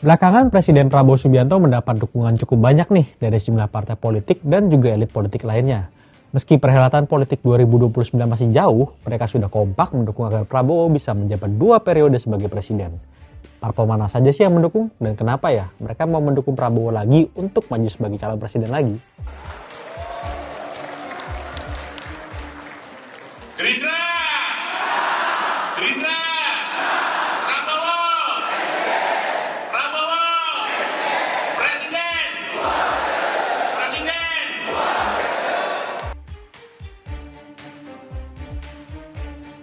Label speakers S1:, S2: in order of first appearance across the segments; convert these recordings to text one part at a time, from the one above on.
S1: Belakangan Presiden Prabowo Subianto mendapat dukungan cukup banyak nih dari sejumlah partai politik dan juga elit politik lainnya. Meski perhelatan politik 2029 masih jauh, mereka sudah kompak mendukung agar Prabowo bisa menjabat 2 periode sebagai presiden. Parpol mana saja sih yang mendukung dan kenapa ya mereka mau mendukung Prabowo lagi untuk maju sebagai calon presiden lagi?
S2: Gerindra, Prabowo, presiden.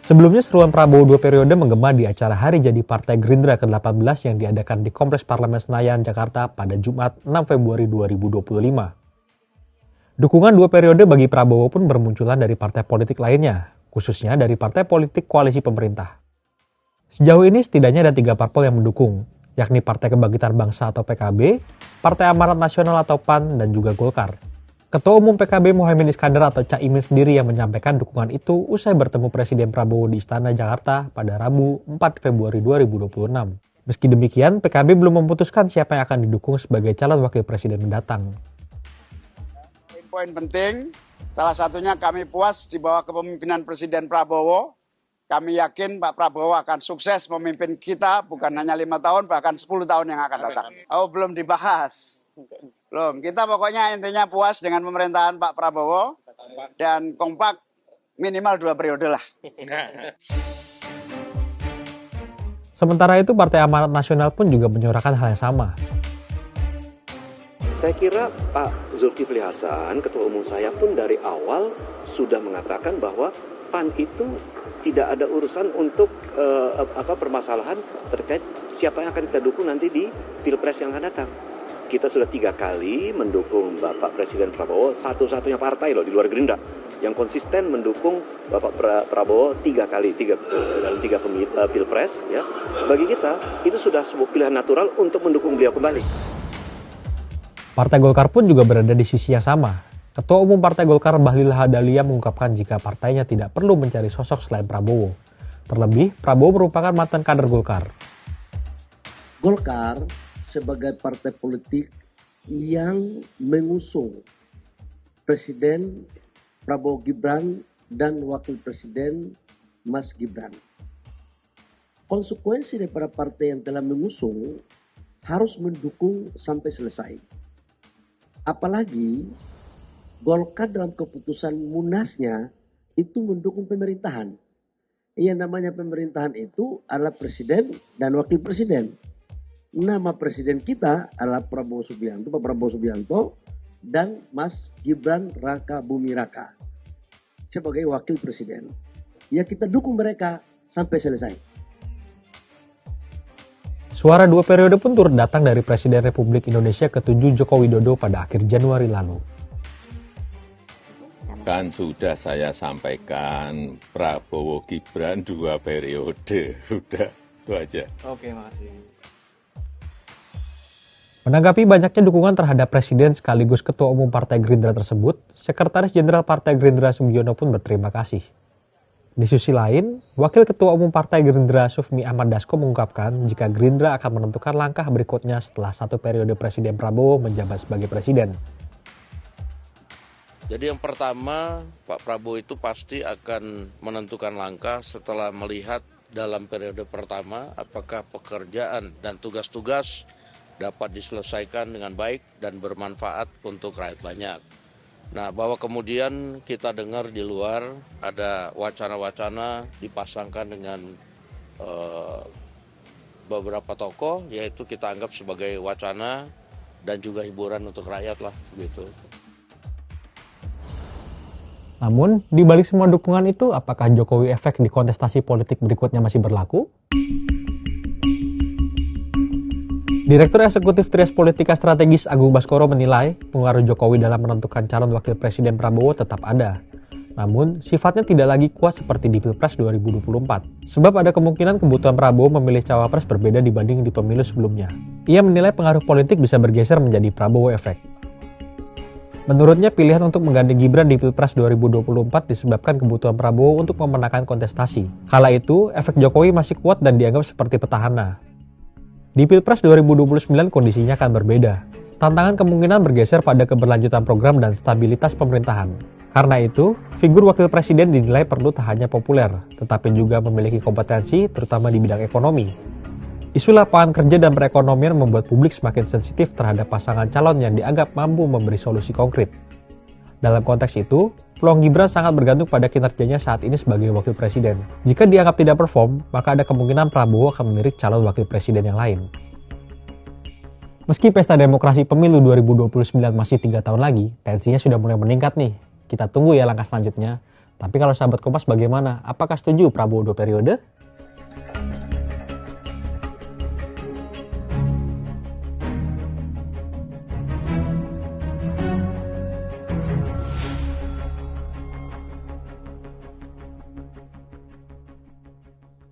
S1: Sebelumnya seruan Prabowo 2 periode menggema di acara Hari Jadi Partai Gerindra ke-18 yang diadakan di Kompleks Parlemen Senayan, Jakarta pada Jumat 6 Februari 2025. Dukungan 2 periode bagi Prabowo pun bermunculan dari partai politik lainnya, khususnya dari partai politik koalisi pemerintah. Sejauh ini setidaknya ada 3 parpol yang mendukung, yakni Partai Kebangkitan Bangsa atau PKB, Partai Amanat Nasional atau PAN, dan juga Golkar. Ketua Umum PKB Muhaimin Iskandar atau Cak Imin sendiri yang menyampaikan dukungan itu usai bertemu Presiden Prabowo di Istana Jakarta pada Rabu 4 Februari 2026. Meski demikian, PKB belum memutuskan siapa yang akan didukung sebagai calon wakil presiden mendatang.
S3: Poin penting, salah satunya kami puas di bawah kepemimpinan Presiden Prabowo. Kami yakin Pak Prabowo akan sukses memimpin kita bukan hanya 5 tahun, bahkan 10 tahun yang akan datang. Oh, belum dibahas. Belum, kita pokoknya intinya puas dengan pemerintahan Pak Prabowo dan kompak minimal 2 periode lah.
S1: Sementara itu Partai Amanat Nasional pun juga menyuarakan hal yang sama.
S4: Saya kira Pak Zulkifli Hasan, Ketua Umum saya pun dari awal sudah mengatakan bahwa PAN itu tidak ada urusan untuk permasalahan terkait siapa yang akan kita dukung nanti di Pilpres yang akan datang. Kita sudah 3 kali mendukung Bapak Presiden Prabowo, satu-satunya partai loh di luar Gerindra yang konsisten mendukung Bapak Prabowo 3 kali dalam 3 Pilpres. Ya. Bagi kita itu sudah sebuah pilihan natural untuk mendukung beliau kembali.
S1: Partai Golkar pun juga berada di sisi yang sama. Ketua Umum Partai Golkar Bahlil Lahadalia mengungkapkan jika partainya tidak perlu mencari sosok selain Prabowo. Terlebih, Prabowo merupakan mantan kader Golkar.
S5: Golkar sebagai partai politik yang mengusung Presiden Prabowo Gibran dan Wakil Presiden Mas Gibran. Konsekuensi daripada partai yang telah mengusung harus mendukung sampai selesai. Apalagi Golkar dalam keputusan munasnya itu mendukung pemerintahan. Yang namanya pemerintahan itu adalah presiden dan wakil presiden. Nama presiden kita adalah Pak Prabowo Subianto dan Mas Gibran Raka Buming Raka sebagai wakil presiden. Ya kita dukung mereka sampai selesai.
S1: Suara 2 periode pun turut datang dari Presiden Republik Indonesia ke-7 Joko Widodo pada akhir Januari lalu.
S6: Kan sudah saya sampaikan Prabowo Gibran 2 periode. Udah, itu aja.
S7: Oke, makasih.
S1: Menanggapi banyaknya dukungan terhadap Presiden sekaligus Ketua Umum Partai Gerindra tersebut, Sekretaris Jenderal Partai Gerindra Sugiono pun berterima kasih. Di sisi lain, Wakil Ketua Umum Partai Gerindra Sufmi Ahmad Dasko mengungkapkan jika Gerindra akan menentukan langkah berikutnya setelah 1 periode Presiden Prabowo menjabat sebagai Presiden.
S8: Jadi yang pertama, Pak Prabowo itu pasti akan menentukan langkah setelah melihat dalam periode pertama apakah pekerjaan dan tugas-tugas dapat diselesaikan dengan baik dan bermanfaat untuk rakyat banyak. Nah, bahwa kemudian kita dengar di luar ada wacana-wacana dipasangkan dengan beberapa tokoh, yaitu kita anggap sebagai wacana dan juga hiburan untuk rakyat lah, gitu.
S1: Namun, di balik semua dukungan itu, apakah Jokowi efek di kontestasi politik berikutnya masih berlaku? Direktur Eksekutif Trias Politika Strategis Agung Baskoro menilai pengaruh Jokowi dalam menentukan calon wakil presiden Prabowo tetap ada. Namun, sifatnya tidak lagi kuat seperti di Pilpres 2024. Sebab ada kemungkinan kebutuhan Prabowo memilih cawapres berbeda dibanding di pemilu sebelumnya. Ia menilai pengaruh politik bisa bergeser menjadi Prabowo efek. Menurutnya pilihan untuk mengganti Gibran di Pilpres 2024 disebabkan kebutuhan Prabowo untuk memenangkan kontestasi. Kala itu, efek Jokowi masih kuat dan dianggap seperti petahana. Di Pilpres 2029 kondisinya akan berbeda. Tantangan kemungkinan bergeser pada keberlanjutan program dan stabilitas pemerintahan. Karena itu, figur wakil presiden dinilai perlu tak hanya populer, tetapi juga memiliki kompetensi terutama di bidang ekonomi. Isu lapangan kerja dan perekonomian membuat publik semakin sensitif terhadap pasangan calon yang dianggap mampu memberi solusi konkret. Dalam konteks itu, peluang Gibran sangat bergantung pada kinerjanya saat ini sebagai wakil presiden. Jika dianggap tidak perform, maka ada kemungkinan Prabowo akan melirik calon wakil presiden yang lain. Meski pesta demokrasi pemilu 2029 masih 3 tahun lagi, tensinya sudah mulai meningkat nih. Kita tunggu ya langkah selanjutnya. Tapi kalau sahabat Kompas bagaimana? Apakah setuju Prabowo 2 periode?